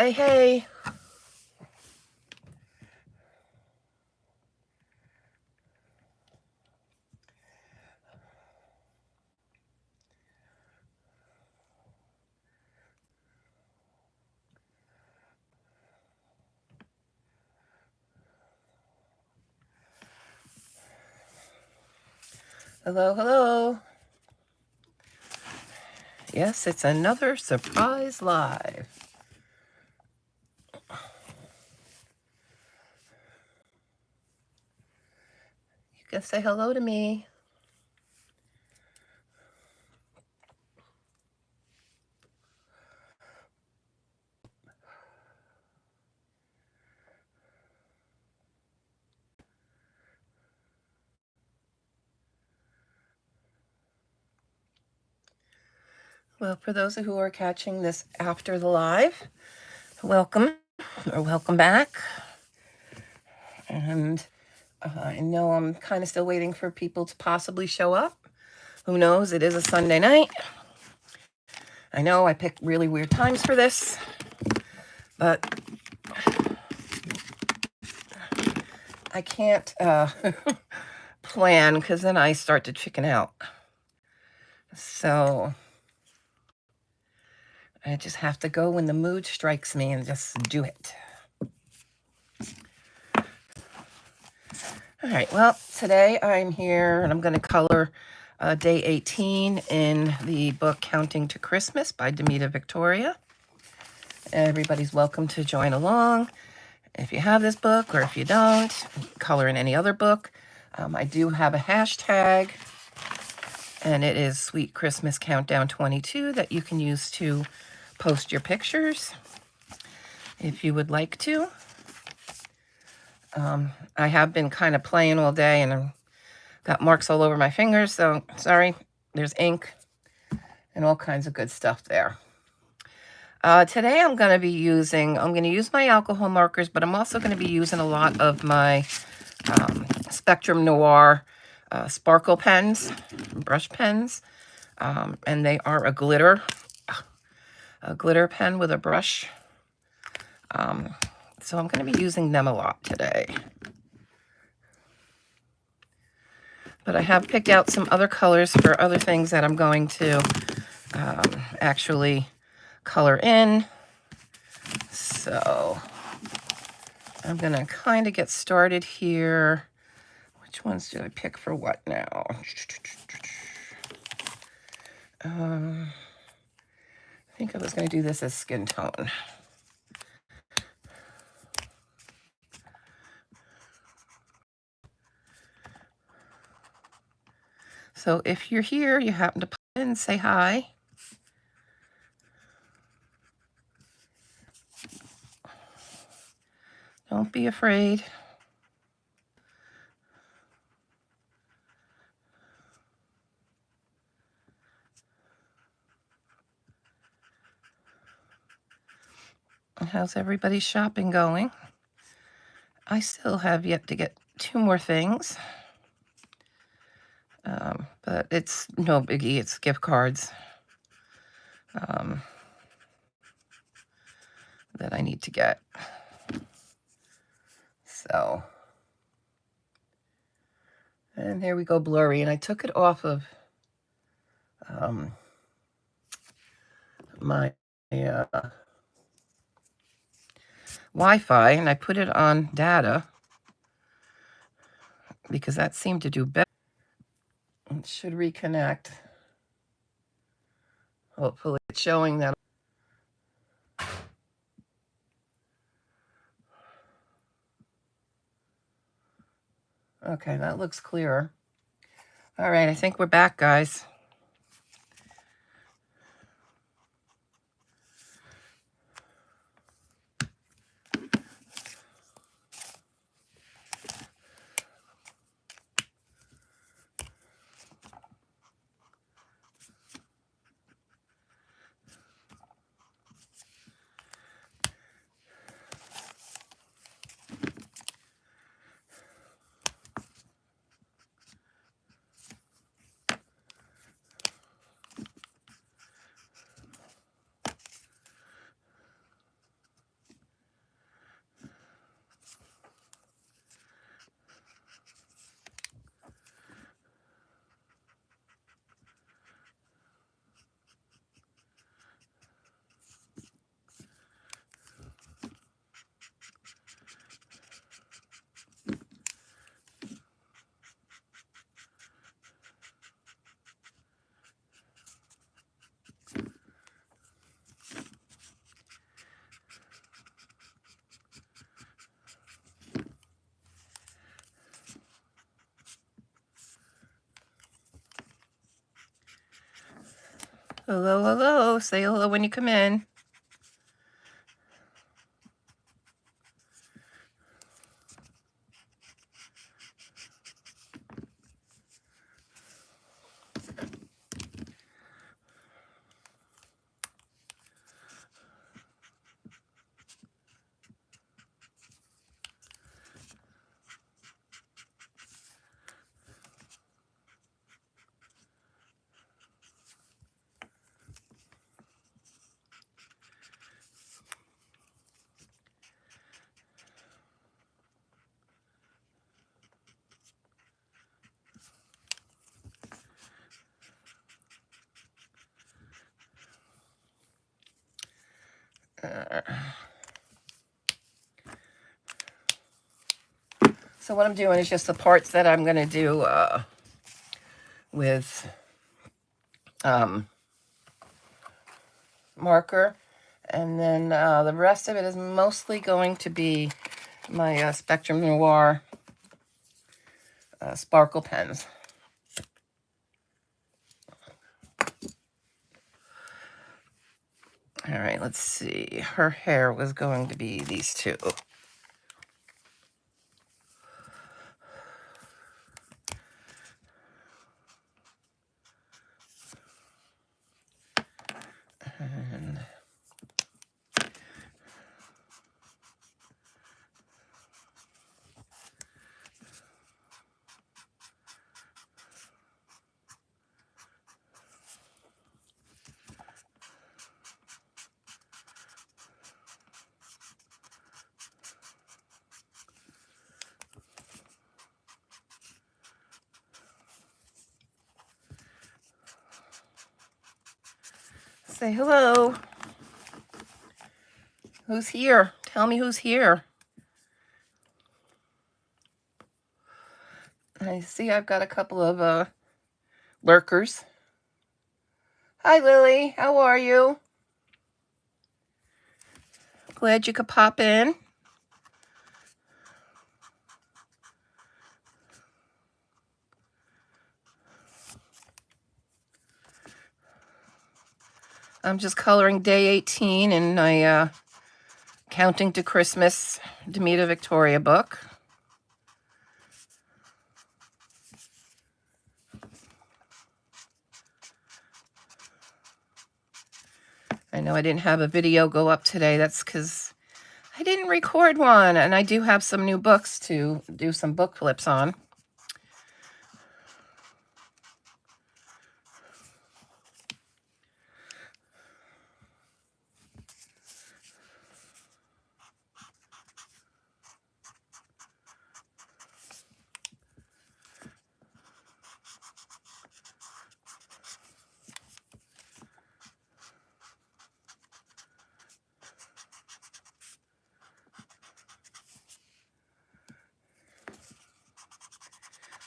Hey, hey. Hello, hello. Yes, it's another surprise live. You can say hello to me. Well, for those who are catching this after the live, welcome or welcome back. And I know I'm kind of still waiting for people to possibly show up. Who knows? It is a Sunday night. I know I picked really weird times for this, but I can't plan because then I start to chicken out. So I just have to go when the mood strikes me and just do it. All right, well, today I'm here and I'm going to color day 18 in the book Counting to Christmas by Demita Victoria. Everybody's welcome to join along. If you have this book or if you don't, color in any other book. I do have a hashtag, and it is Sweet Christmas Countdown 22 that you can use to post your pictures if you would like to. I have been kind of playing all day and I've got marks all over my fingers, so sorry. There's ink and all kinds of good stuff there. Today I'm going to use my alcohol markers, but I'm also going to be using a lot of my Spectrum Noir sparkle pens, brush pens, and they are a glitter pen with a brush. So I'm going to be using them a lot today. But I have picked out some other colors for other things that I'm going to actually color in. So I'm going to kind of get started here. Which ones did I pick for what now? I think I was going to do this as skin tone. So if you're here, you happen to pop in and say hi. Don't be afraid. How's everybody's shopping going? I still have yet to get 2 more things. But it's no biggie. It's gift cards that I need to get. So, and there we go, blurry. And I took it off of my Wi-Fi, and I put it on data because that seemed to do better. It should reconnect. Hopefully it's showing that. Okay, that looks clearer. All right, I think we're back, guys. Hello, hello. Say hello when you come in. So what I'm doing is just the parts that I'm going to do with marker. And then the rest of it is mostly going to be my Spectrum Noir sparkle pens. All right, let's see. Her hair was going to be these two. And say hello. Who's here? Tell me who's here. I see I've got a couple of lurkers. Hi, Lily. How are you? Glad you could pop in. I'm just coloring day 18 in my Counting to Christmas Demita Victoria book. I know I didn't have a video go up today. That's because I didn't record one, and I do have some new books to do some book flips on.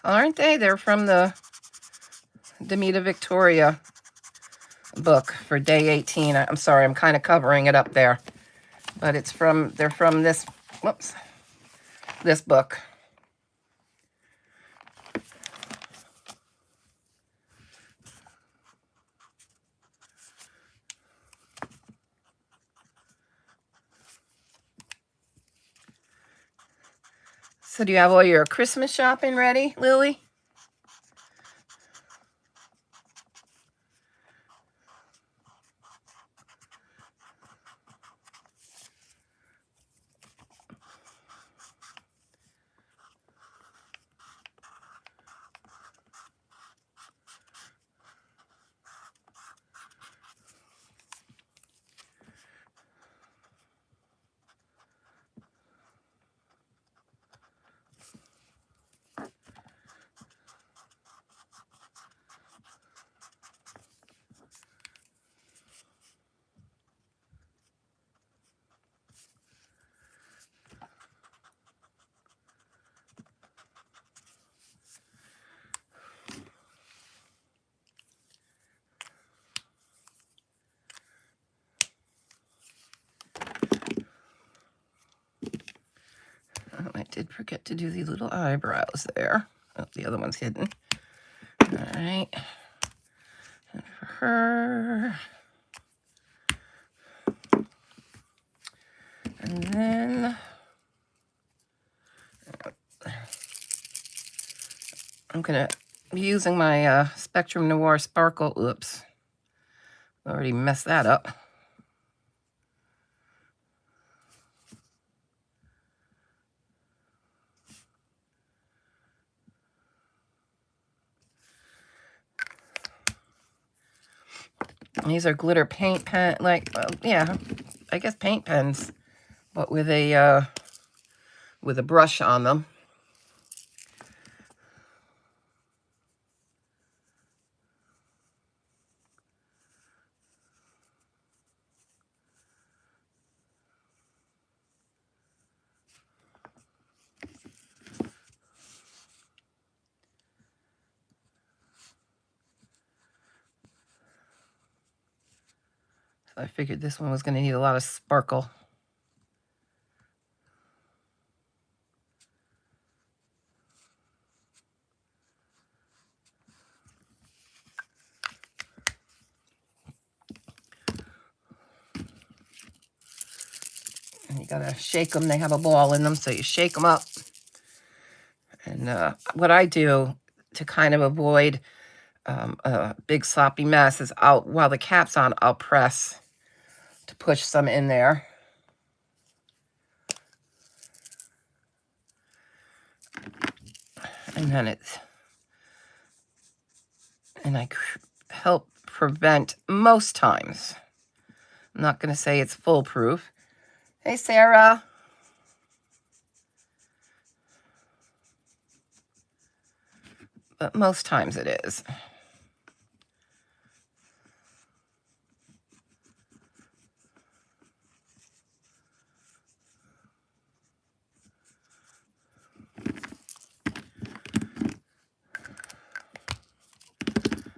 Aren't they? They're from the Demita Victoria book for day 18. I'm sorry, I'm kind of covering it up there. But they're from this, whoops, this book. So do you have all your Christmas shopping ready, Lily? Oh, I did forget to do the little eyebrows there. Oh, the other one's hidden. All right. And for her. And then I'm going to be using my Spectrum Noir Sparkle. Oops. Already messed that up. These are glitter paint pen, like, yeah, I guess paint pens, but with a brush on them. So I figured this one was going to need a lot of sparkle. And you gotta shake them. They have a ball in them, so you shake them up. And what I do to kind of avoid a big sloppy mess is while the cap's on, I'll press to push some in there. And then I help prevent most times. I'm not going to say it's foolproof. Hey, Sarah. But most times it is.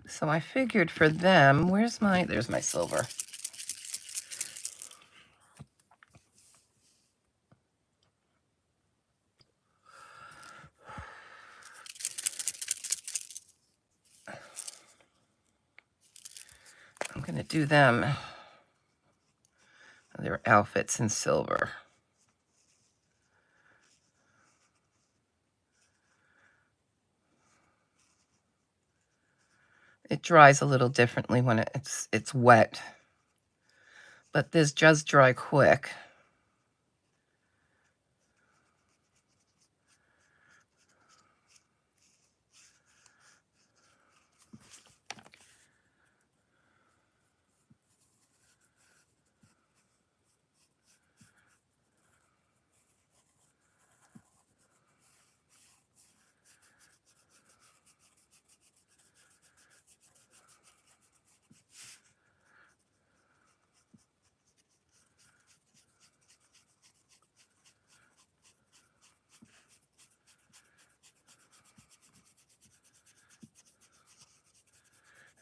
So I figured for them, there's my silver. I'm going to do them, their outfits in silver. It dries a little differently when it's wet, but this does dry quick.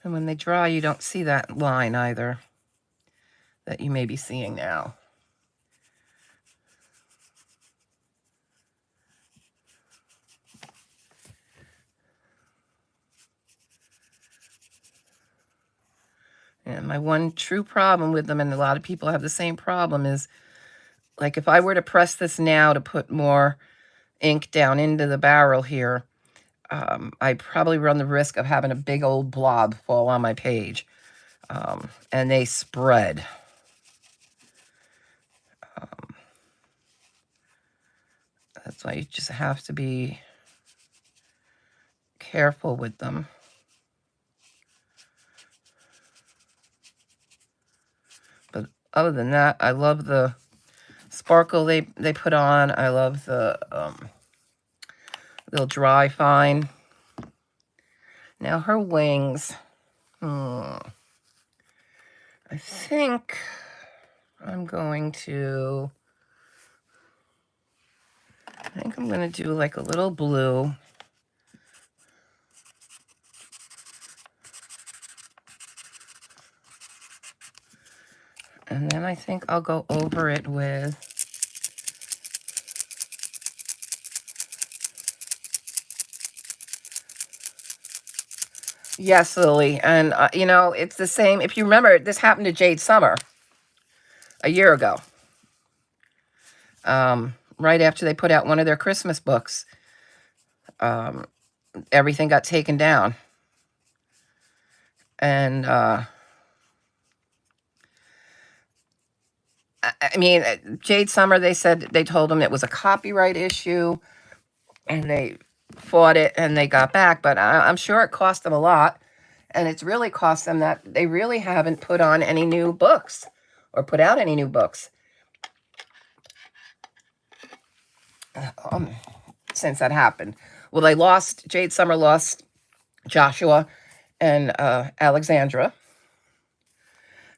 And when they dry, you don't see that line either that you may be seeing now. And my one true problem with them, and a lot of people have the same problem, is like if I were to press this now to put more ink down into the barrel here, I'd probably run the risk of having a big old blob fall on my page. And they spread. That's why you just have to be careful with them. But other than that, I love the sparkle they put on. I love the they'll dry fine. Now her wings. I think I'm going to do like a little blue. And then I think I'll go over it with Yes, Lily. And, you know, it's the same. If you remember, this happened to Jade Summer a year ago. Right after they put out one of their Christmas books, everything got taken down. And, I mean, Jade Summer, they told them it was a copyright issue, and they fought it and they got back. But I'm sure it cost them a lot. And it's really cost them that they really haven't put on any new books or put out any new books since that happened. Well, Jade Summer lost Joshua and Alexandra.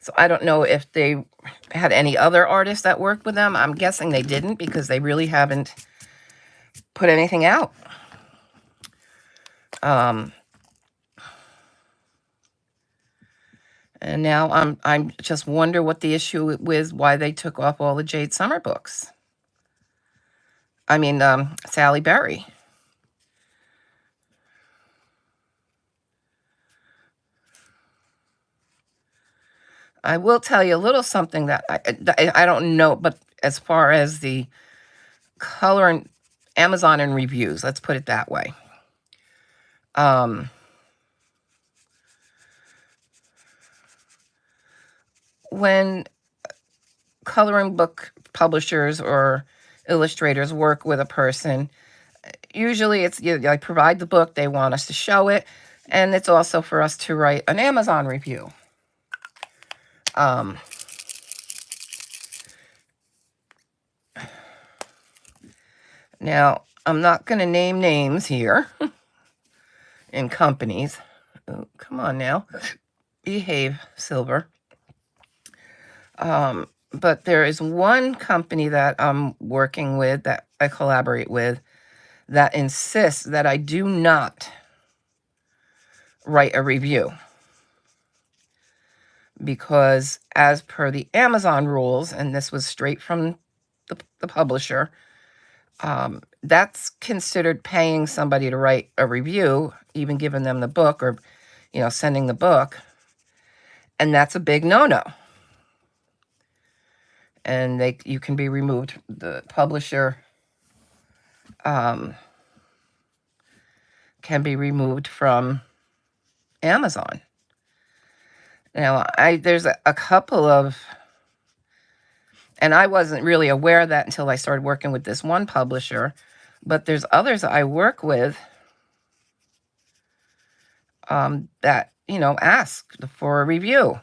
So I don't know if they had any other artists that worked with them. I'm guessing they didn't, because they really haven't put anything out. And now I'm just wonder what the issue with why they took off all the Jade Summer books. I mean, Sally Berry. I will tell you a little something that I don't know, but as far as the color and Amazon and reviews, let's put it that way. When coloring book publishers or illustrators work with a person, usually it's I provide the book, they want us to show it, and it's also for us to write an Amazon review. Now, I'm not going to name names here in companies. Oh, come on now. Behave, Silver. But there is one company that I'm working with, that I collaborate with, that insists that I do not write a review. Because as per the Amazon rules, and this was straight from the publisher, that's considered paying somebody to write a review, even giving them the book or, sending the book. And that's a big no-no. And you can be removed. The publisher can be removed from Amazon. Now, there's a couple of, and I wasn't really aware of that until I started working with this one publisher, but there's others I work with that, ask for a review.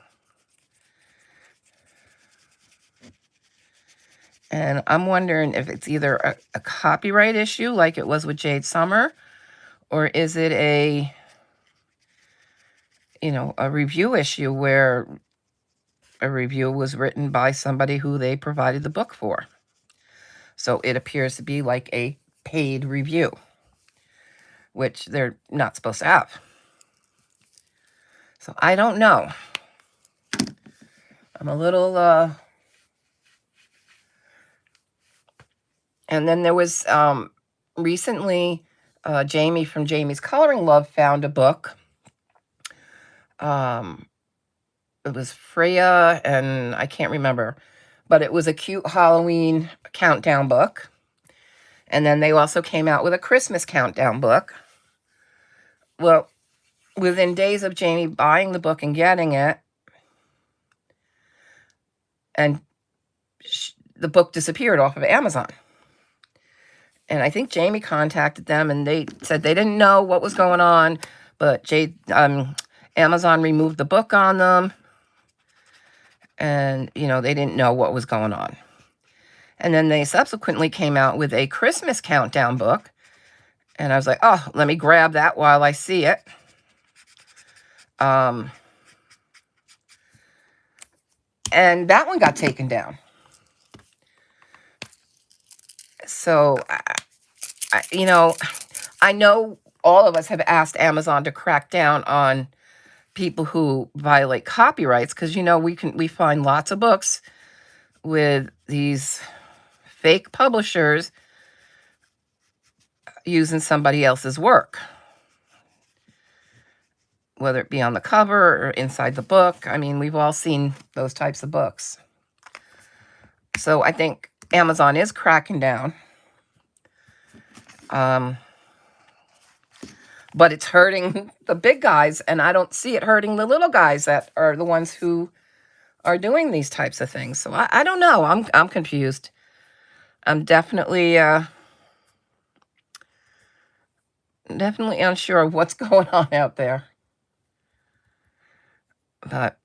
And I'm wondering if it's either a copyright issue like it was with Jade Summer, or is it a review issue where a review was written by somebody who they provided the book for. So it appears to be like a paid review, which they're not supposed to have. So I don't know. I'm a little, and then there was, recently, Jamie from Jamie's Coloring Love found a book. It was Freya, and I can't remember, but it was a cute Halloween countdown book. And then they also came out with a Christmas countdown book. Well, within days of Jamie buying the book and getting it, and the book disappeared off of Amazon. And I think Jamie contacted them, and they said they didn't know what was going on, but Amazon removed the book on them. And, they didn't know what was going on. And then they subsequently came out with a Christmas countdown book. And I was like, oh, let me grab that while I see it. And that one got taken down. So, I know all of us have asked Amazon to crack down on people who violate copyrights, because we find lots of books with these fake publishers using somebody else's work. whether it be on the cover or inside the book. I mean, we've all seen those types of books. So I think Amazon is cracking down. But it's hurting the big guys, and I don't see it hurting the little guys that are the ones who are doing these types of things. So I don't know. I'm confused. I'm definitely unsure of what's going on out there. But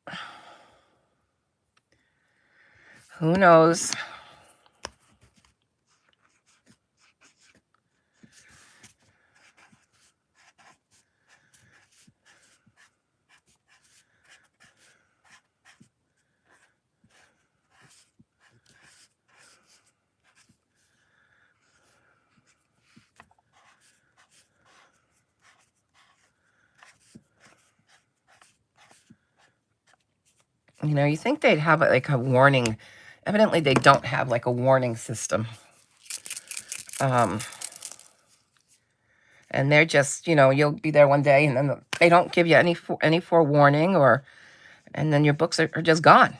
who knows? You know, you think they'd have like a warning. Evidently, they don't have like a warning system. And they're just, you know, you'll be there one day and then they don't give you any forewarning, and then your books are just gone.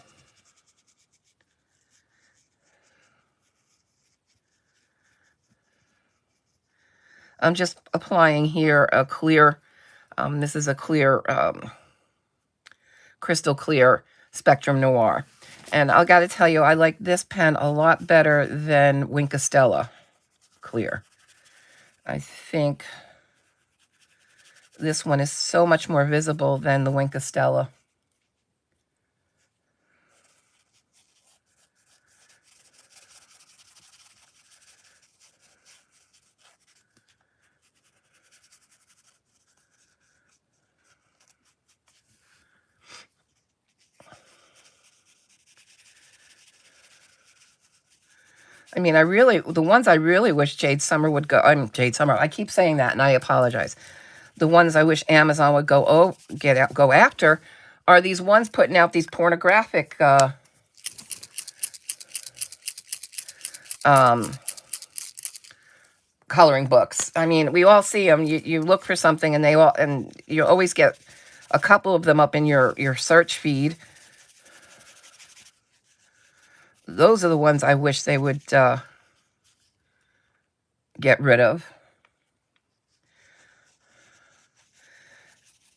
I'm just applying here a clear, this is a clear, crystal clear Spectrum Noir. And I got to tell you, I like this pen a lot better than Winkostella Clear. I think this one is so much more visible than the Winkostella. I mean, the ones I really wish Jade Summer would go, Jade Summer, I keep saying that and I apologize. The ones I wish Amazon would go after are these ones putting out these pornographic coloring books. I mean, we all see them. You look for something and you always get a couple of them up in your search feed. Those are the ones I wish they would get rid of.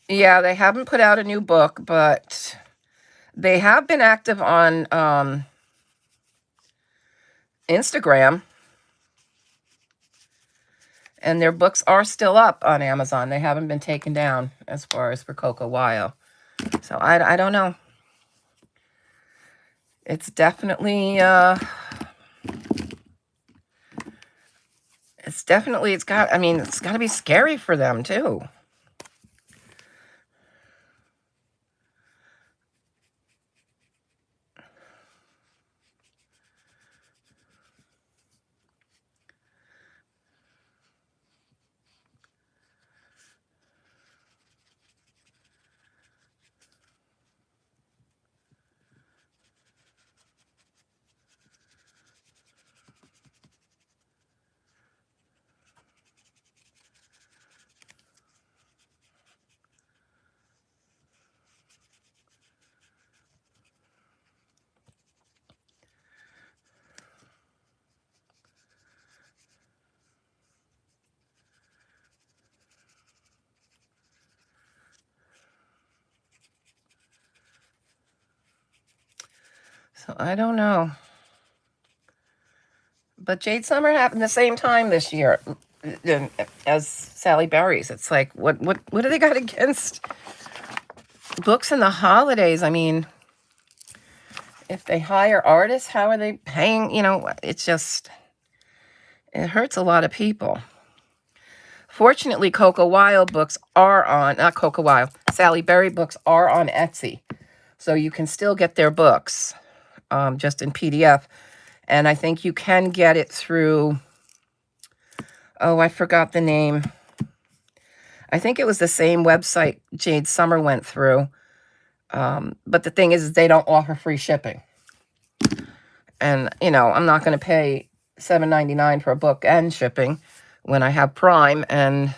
Yeah, they haven't put out a new book, but they have been active on Instagram. And their books are still up on Amazon. They haven't been taken down as far as for SoKawaii. So I don't know. It's definitely it's got to be scary for them too. So I don't know. But Jade Summer happened the same time this year as Sally Berry's. It's like, what do they got against books in the holidays? I mean, if they hire artists, how are they paying? You know, it hurts a lot of people. Fortunately, SoKawaii books are on, not SoKawaii, Sally Berry books are on Etsy. So you can still get their books just in PDF. And I think you can get it through, oh, I forgot the name. I think it was the same website Jade Summer went through. But the thing is they don't offer free shipping. And, you know, I'm not going to pay $7.99 for a book and shipping when I have Prime. And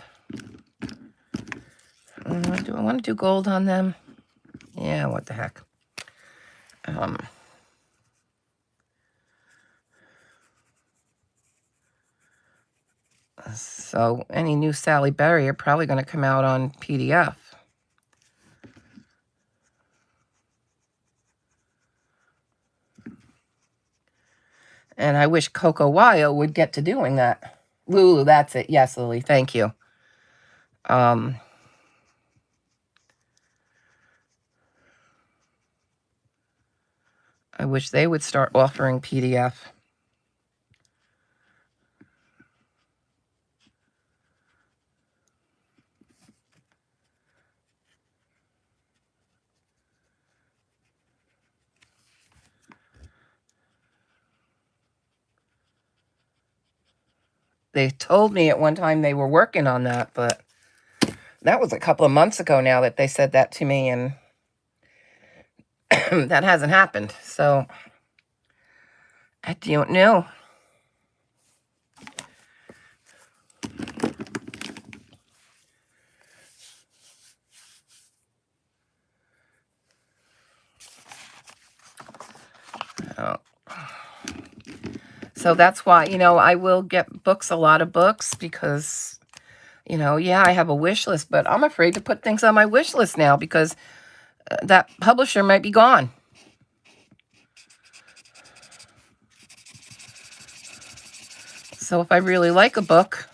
Do I want to do gold on them? Yeah, what the heck. So any new Sally Berry are probably going to come out on PDF. And I wish SoKawaii would get to doing that. Lulu, that's it. Yes, Lily, thank you. I wish they would start offering PDF. They told me at one time they were working on that, but that was a couple of months ago now that they said that to me, and that hasn't happened. So I don't know. Oh. So that's why, I will get books, a lot of books, because, yeah, I have a wish list, but I'm afraid to put things on my wish list now because that publisher might be gone. So if I really like a book,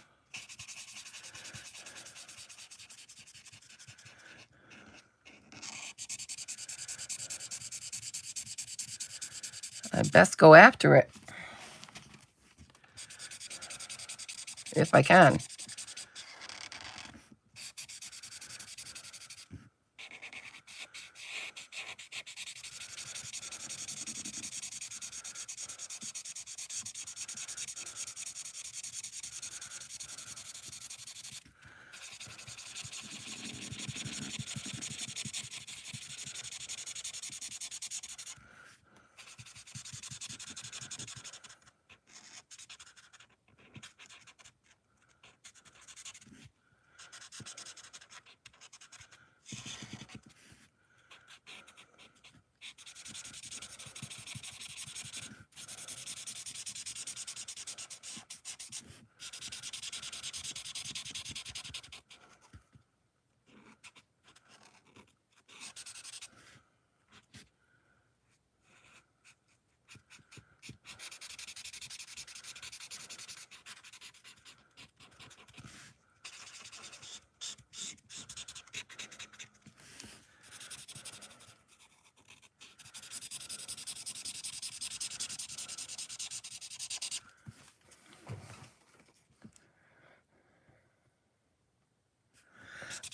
I best go after it if I can.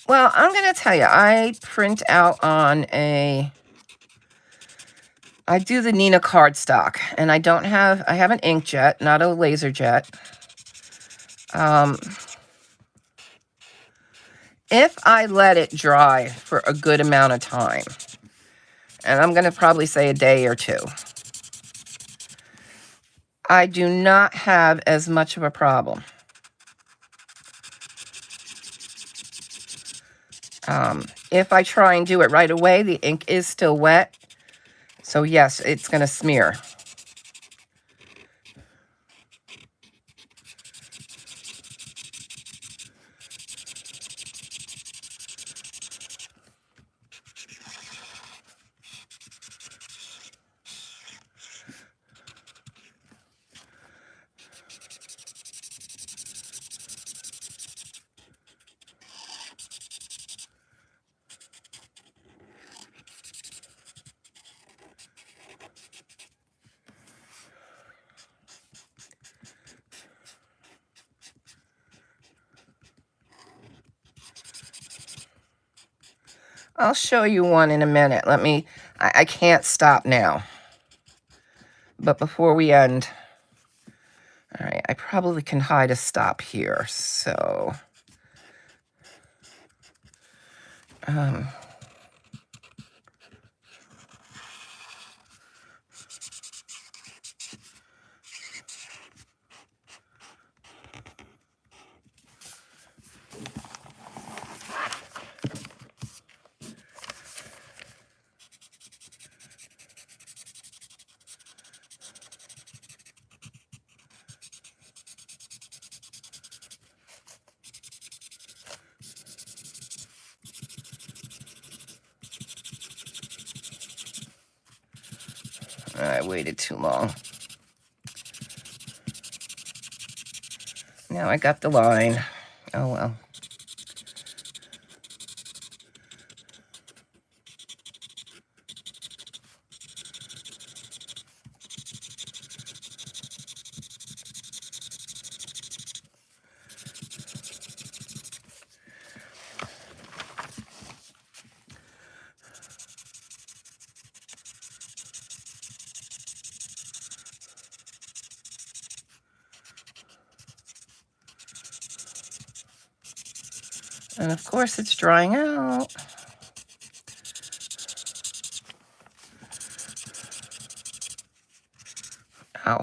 Well, I'm going to tell you, I print out on I do the Nina cardstock, and I have an inkjet, not a laser jet. If I let it dry for a good amount of time, and I'm going to probably say a day or two, I do not have as much of a problem. If I try and do it right away, the ink is still wet. So yes, it's going to smear. I'll show you one in a minute. I can't stop now. But before we end, all right, I probably can hide a stop here. So, I waited too long. Now I got the line. Oh well. And of course it's drying out. Ow.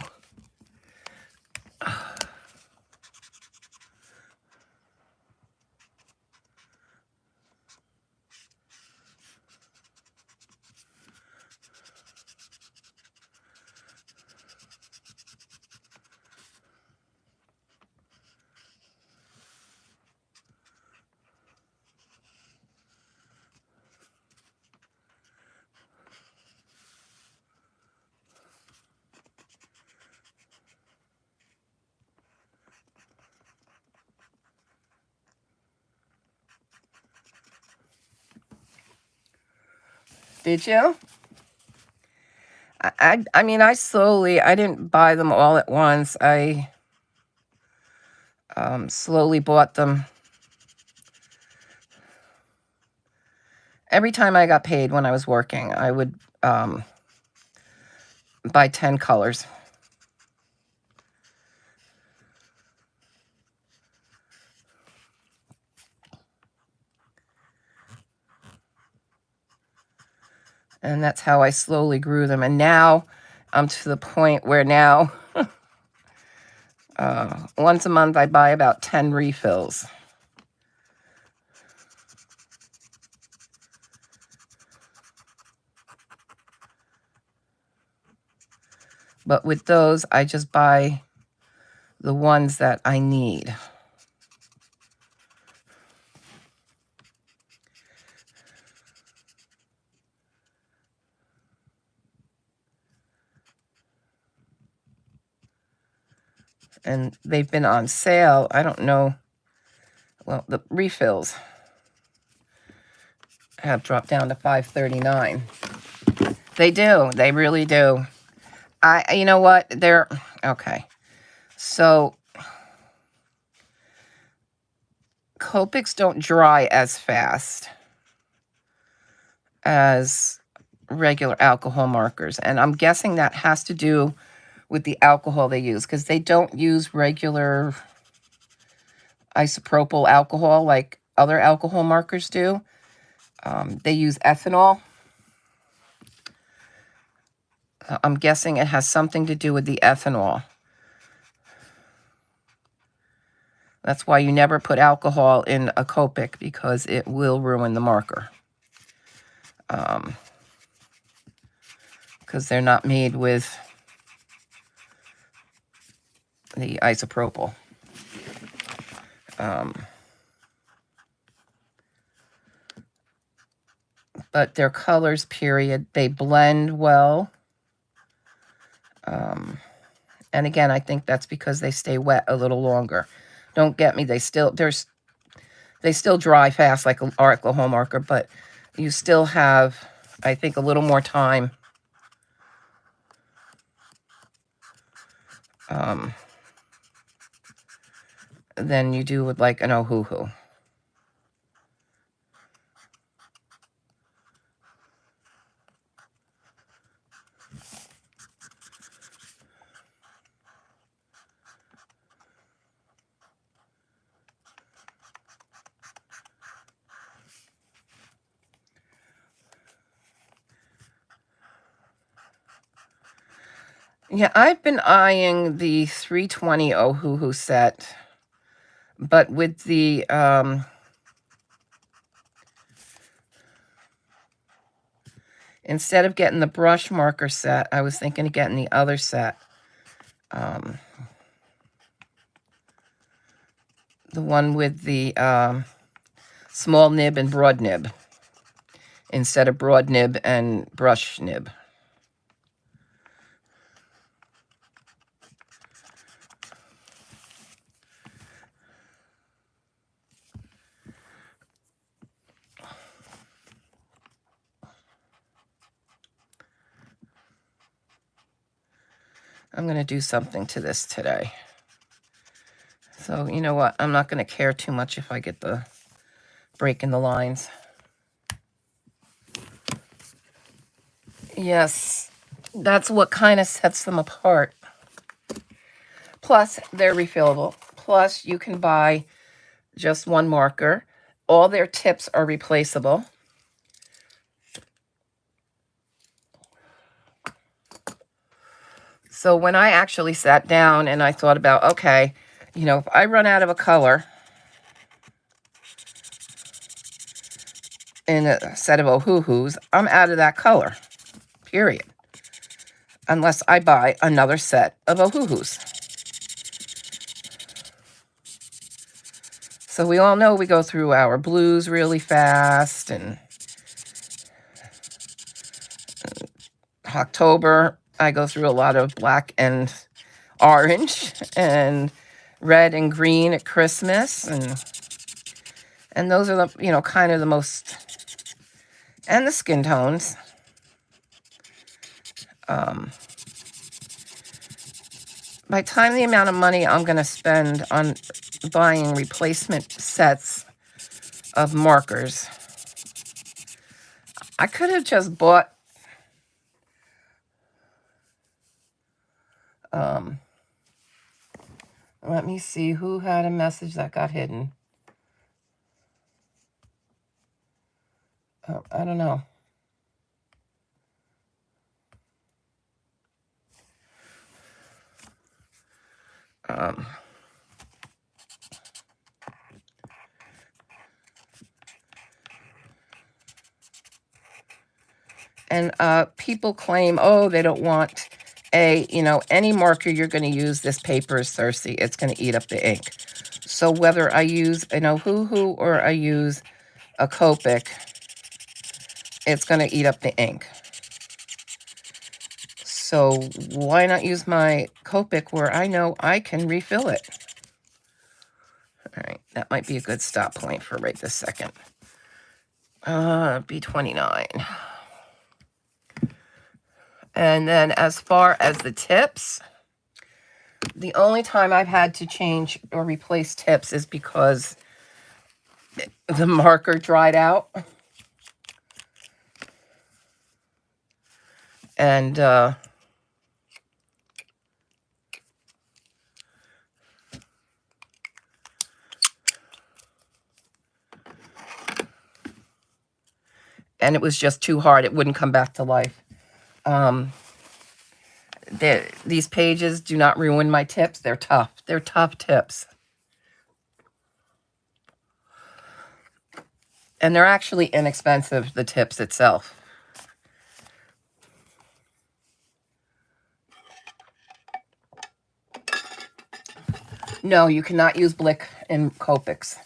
Did you? I mean, I didn't buy them all at once. I slowly bought them. Every time I got paid when I was working, I would buy 10 colors. And that's how I slowly grew them. And now I'm to the point where now once a month I buy about 10 refills. But with those, I just buy the ones that I need. And they've been on sale. I don't know. Well, the refills have dropped down to $5.39. They do. They really do. You know what? They're okay. So Copics don't dry as fast as regular alcohol markers. And I'm guessing that has to do with the alcohol they use, because they don't use regular isopropyl alcohol like other alcohol markers do. They use ethanol. I'm guessing it has something to do with the ethanol. That's why you never put alcohol in a Copic, because it will ruin the marker. Because they're not made with the isopropyl. But their colors, period, they blend well. And again, I think that's because they stay wet a little longer. Don't get me, they still dry fast like an alcohol marker, but you still have, I think, a little more time than you do with like an Ohuhu. Yeah, I've been eyeing the 320 Ohuhu set, but with the instead of getting the brush marker set, I was thinking of getting the other set. The one with the small nib and broad nib instead of broad nib and brush nib. I'm going to do something to this today. So, you know what? I'm not going to care too much if I get the break in the lines. Yes, that's what kind of sets them apart. Plus, they're refillable. Plus, you can buy just one marker. All their tips are replaceable. So when I actually sat down and I thought about, okay, you know, if I run out of a color in a set of Ohuhus, I'm out of that color, period. Unless I buy another set of Ohuhus. So we all know we go through our blues really fast, and October, I go through a lot of black and orange and red and green at Christmas, and those are the, you know, kind of the most, and the skin tones. By the time the amount of money I'm going to spend on buying replacement sets of markers, I could have just bought let me see who had a message that got hidden. I don't know. And people claim, oh, they don't want any marker you're going to use, this paper is thirsty. It's going to eat up the ink. So whether I use an Ohuhu or I use a Copic, it's going to eat up the ink. So why not use my Copic where I know I can refill it? All right, that might be a good stop point for right this second. B29. And then as far as the tips, the only time I've had to change or replace tips is because the marker dried out. And it was just too hard. It wouldn't come back to life. These pages do not ruin my tips. They're tough. They're tough tips. And they're actually inexpensive, the tips itself. No, you cannot use Blick in Copics.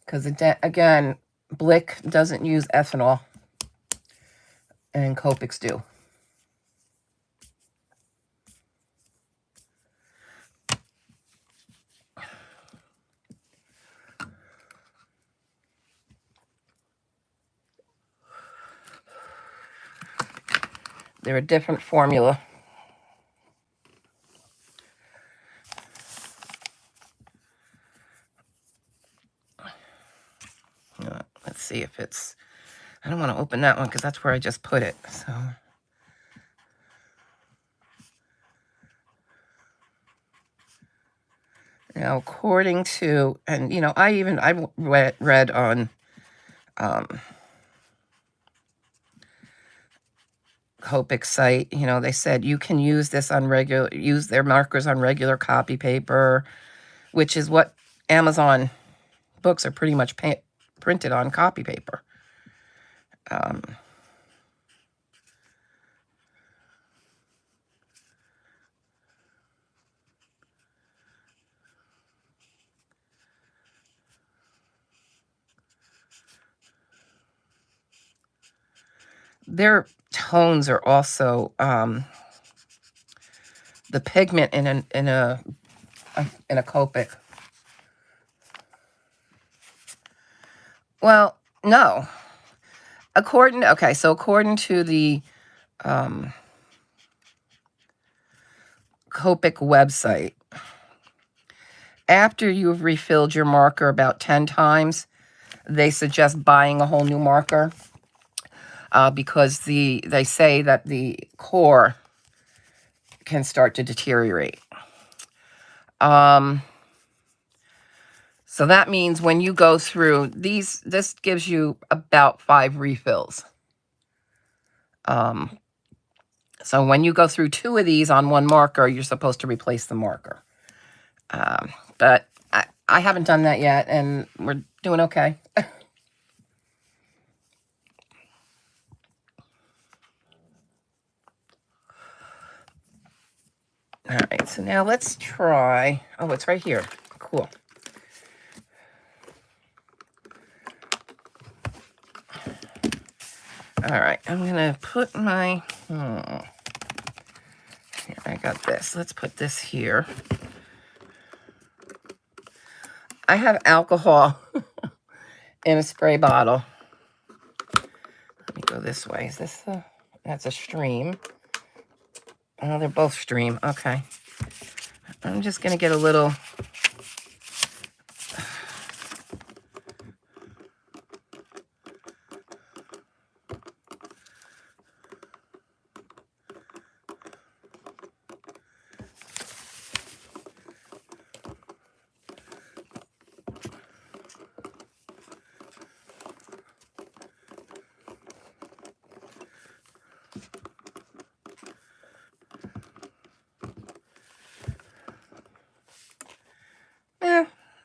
Because, again, Blick doesn't use ethanol. And Copics do. They're a different formula. Let's see if it's... I don't want to open that one because that's where I just put it. So... Now, according to... And, you know, I read on... Copic's site, you know, they said you can use this on use their markers on regular copy paper, which is what Amazon books are pretty much printed on copy paper. Their tones are also the pigment in a Copic. Well, no. According to the Copic website. After you've refilled your marker about 10 times, they suggest buying a whole new marker because they say that the core can start to deteriorate. So that means when you go through these, this gives you about 5 refills. So when you go through 2 of these on one marker, you're supposed to replace the marker. But I haven't done that yet, and we're doing okay. All right, so now let's try. Oh, it's right here. Cool. All right, I'm going to put my... Here, I got this. Let's put this here. I have alcohol in a spray bottle. Let me go this way. Is this the... That's a stream. Oh, they're both stream. Okay. I'm just going to get a little...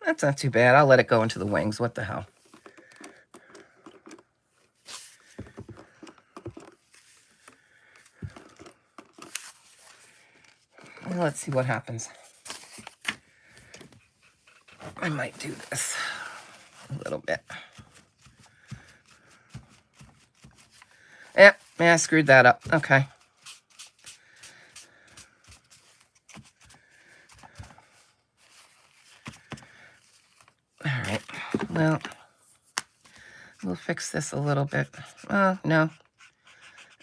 That's not too bad. I'll let it go into the wings. What the hell? Well, let's see what happens. I might do this a little bit. Yeah, I screwed that up. Okay. Well, we'll fix this a little bit. Oh, no.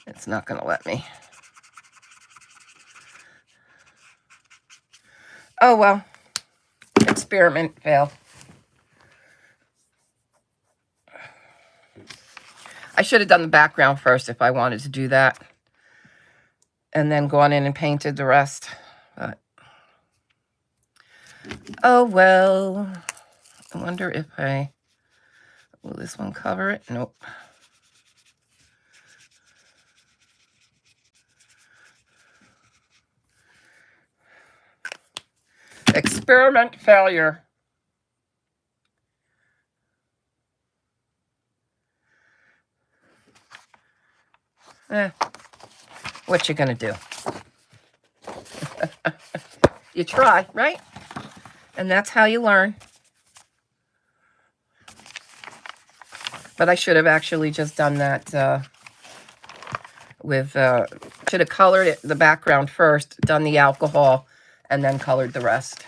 It's not going to let me. Oh, well. Experiment fail. I should have done the background first if I wanted to do that. And then gone in and painted the rest. But, oh, well. I wonder if will this one cover it? Nope. Experiment failure. What you gonna do? You try, right? And that's how you learn. But I should have actually just done that should have colored it, the background first, done the alcohol, and then colored the rest.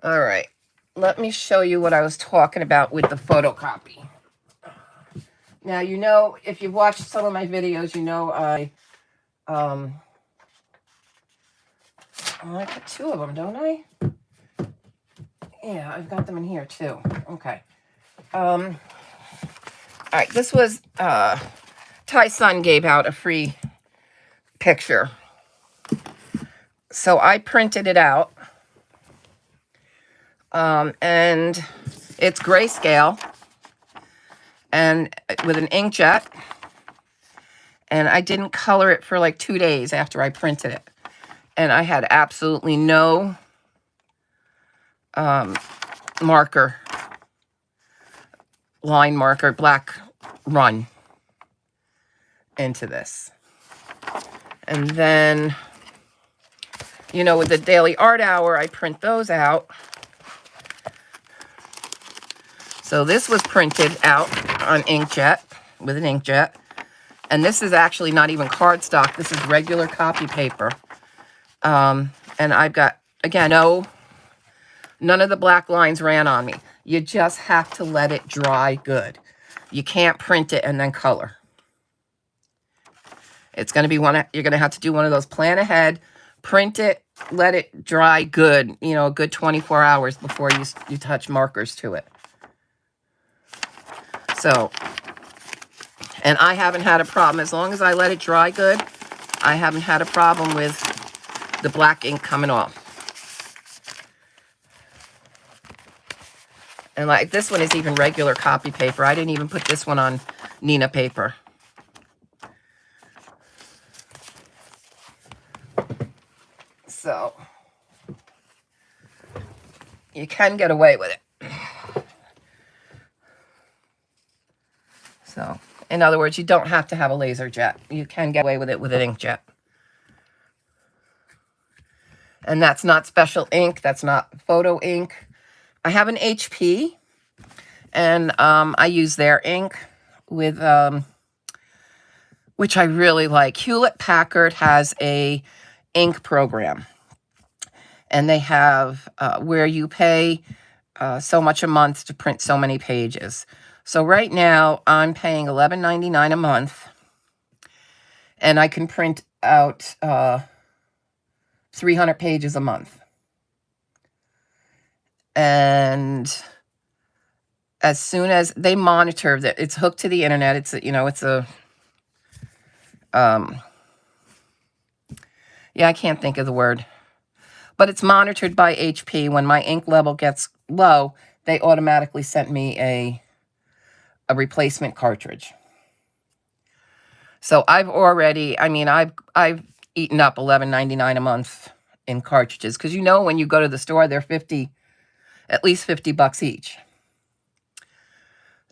All right. Let me show you what I was talking about with the photocopy. Now, you know, if you've watched some of my videos, you know I put 2 of them, don't I? Yeah, I've got them in here too. Okay. All right, this was, Ty's son gave out a free picture. So I printed it out. And it's grayscale. And with an inkjet. And I didn't color it for like 2 days after I printed it. And I had absolutely no marker. Line marker, black run into this. And then, you know, with the daily art hour, I print those out. So this was printed out on inkjet, with an inkjet. And this is actually not even cardstock. This is regular copy paper. And I've got, again, none of the black lines ran on me. You just have to let it dry good. You can't print it and then color. It's going to be you're going to have to do one of those plan ahead, print it, let it dry good, you know, a good 24 hours before you touch markers to it. So, and I haven't had a problem. As long as I let it dry good, I haven't had a problem with the black ink coming off. And like this one is even regular copy paper. I didn't even put this one on Nina paper. So you can get away with it. So in other words, you don't have to have a laser jet. You can get away with it with an inkjet. And that's not special ink. That's not photo ink. I have an HP, and I use their ink with, which I really like. Hewlett-Packard has a ink program, and they have where you pay so much a month to print so many pages. So right now I'm paying $11.99 a month, and I can print out 300 pages a month. And as soon as they monitor that it's hooked to the internet, it's a, you know, it's a yeah, I can't think of the word, but it's monitored by HP. When my ink level gets low, they automatically sent me a replacement cartridge. So I've already, I mean, I've eaten up $11.99 a month in cartridges, because you know when you go to the store, they're at least $50 each.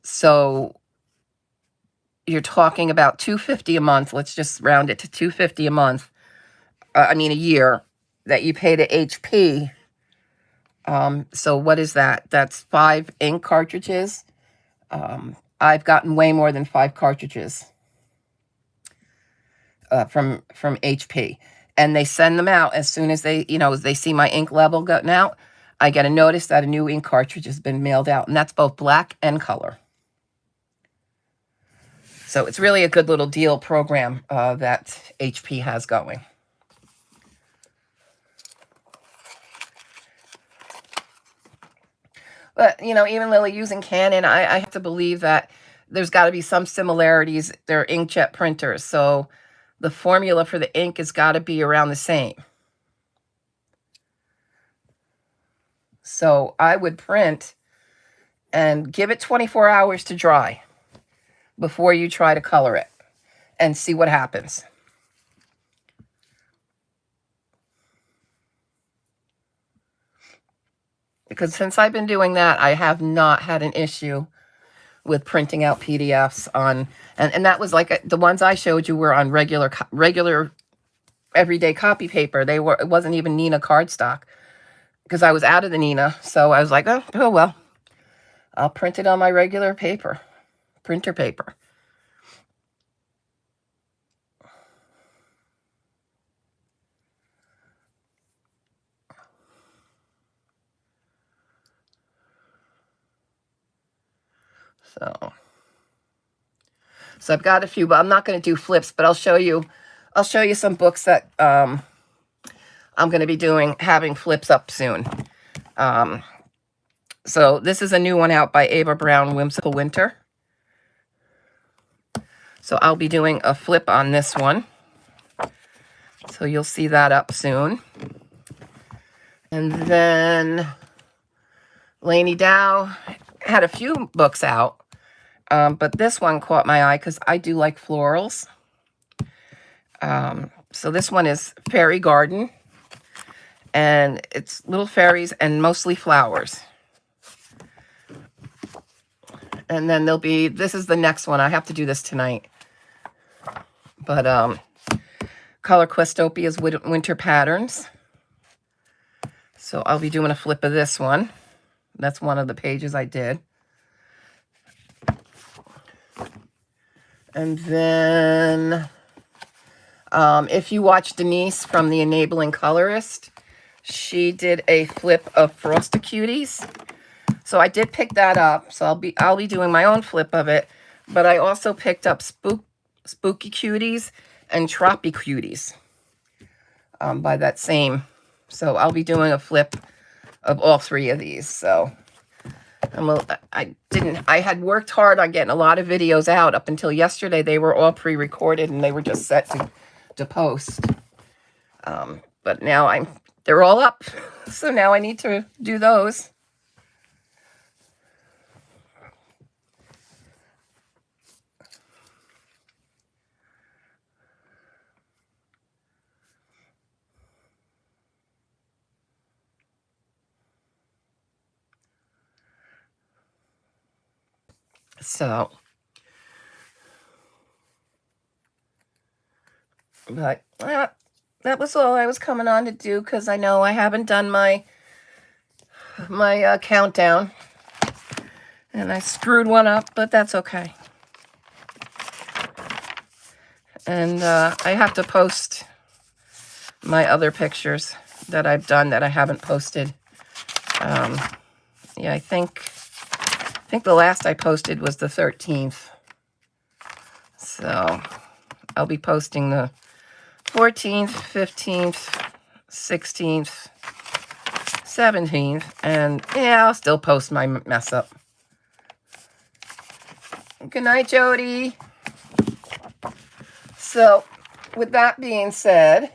So you're talking about $250 a month. Let's just round it to $250 a month. A year that you pay to HP. So what is that? That's 5 ink cartridges. I've gotten way more than 5 cartridges from HP, and they send them out as soon as they, you know, as they see my ink level going out. I get a notice that a new ink cartridge has been mailed out, and that's both black and color. So it's really a good little deal program that HP has going. But, you know, even Lily using Canon, I have to believe that there's got to be some similarities. They're inkjet printers, so the formula for the ink has got to be around the same. So I would print and give it 24 hours to dry before you try to color it and see what happens. Because since I've been doing that, I have not had an issue with printing out PDFs on, and that was like the ones I showed you were on regular everyday copy paper. It wasn't even Nina cardstock, because I was out of the Nina. So I was like, oh well, I'll print it on my regular paper, printer paper. So I've got a few, but I'm not going to do flips, but I'll show you some books that I'm going to be having flips up soon. So this is a new one out by Ava Brown, Whimsical Winter. So I'll be doing a flip on this one. So you'll see that up soon. And then Lainey Dow had a few books out, but this one caught my eye because I do like florals. So this one is Fairy Garden, and it's little fairies and mostly flowers. And then this is the next one. I have to do this tonight. But Color Questopia's Winter Patterns. So I'll be doing a flip of this one. That's one of the pages I did. And then if you watch Denise from The Enabling Colorist, she did a flip of Frostacuties. So I did pick that up. So I'll be doing my own flip of it. But I also picked up Spooky Cuties and Troppy Cuties by that same. So I'll be doing a flip of all 3 of these. So I had worked hard on getting a lot of videos out up until yesterday. They were all pre-recorded and they were just set to post. But now they're all up. So now I need to do those. So, but that was all I was coming on to do, because I know I haven't done my countdown, and I screwed one up, but that's okay. And I have to post my other pictures that I've done that I haven't posted. Yeah, I think the last I posted was the 13th. So I'll be posting the 14th, 15th, 16th, 17th, and yeah, I'll still post my mess up. Good night, Jody. So, with that being said,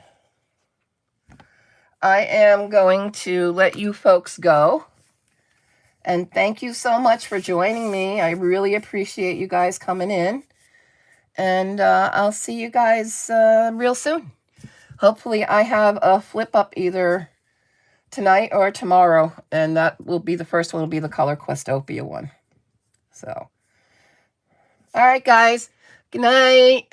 I am going to let you folks go. And thank you so much for joining me. I really appreciate you guys coming in. And I'll see you guys real soon. Hopefully I have a flip up either tonight or tomorrow. And that will be the first one, will be the Color Questopia one. So, all right, guys. Good night.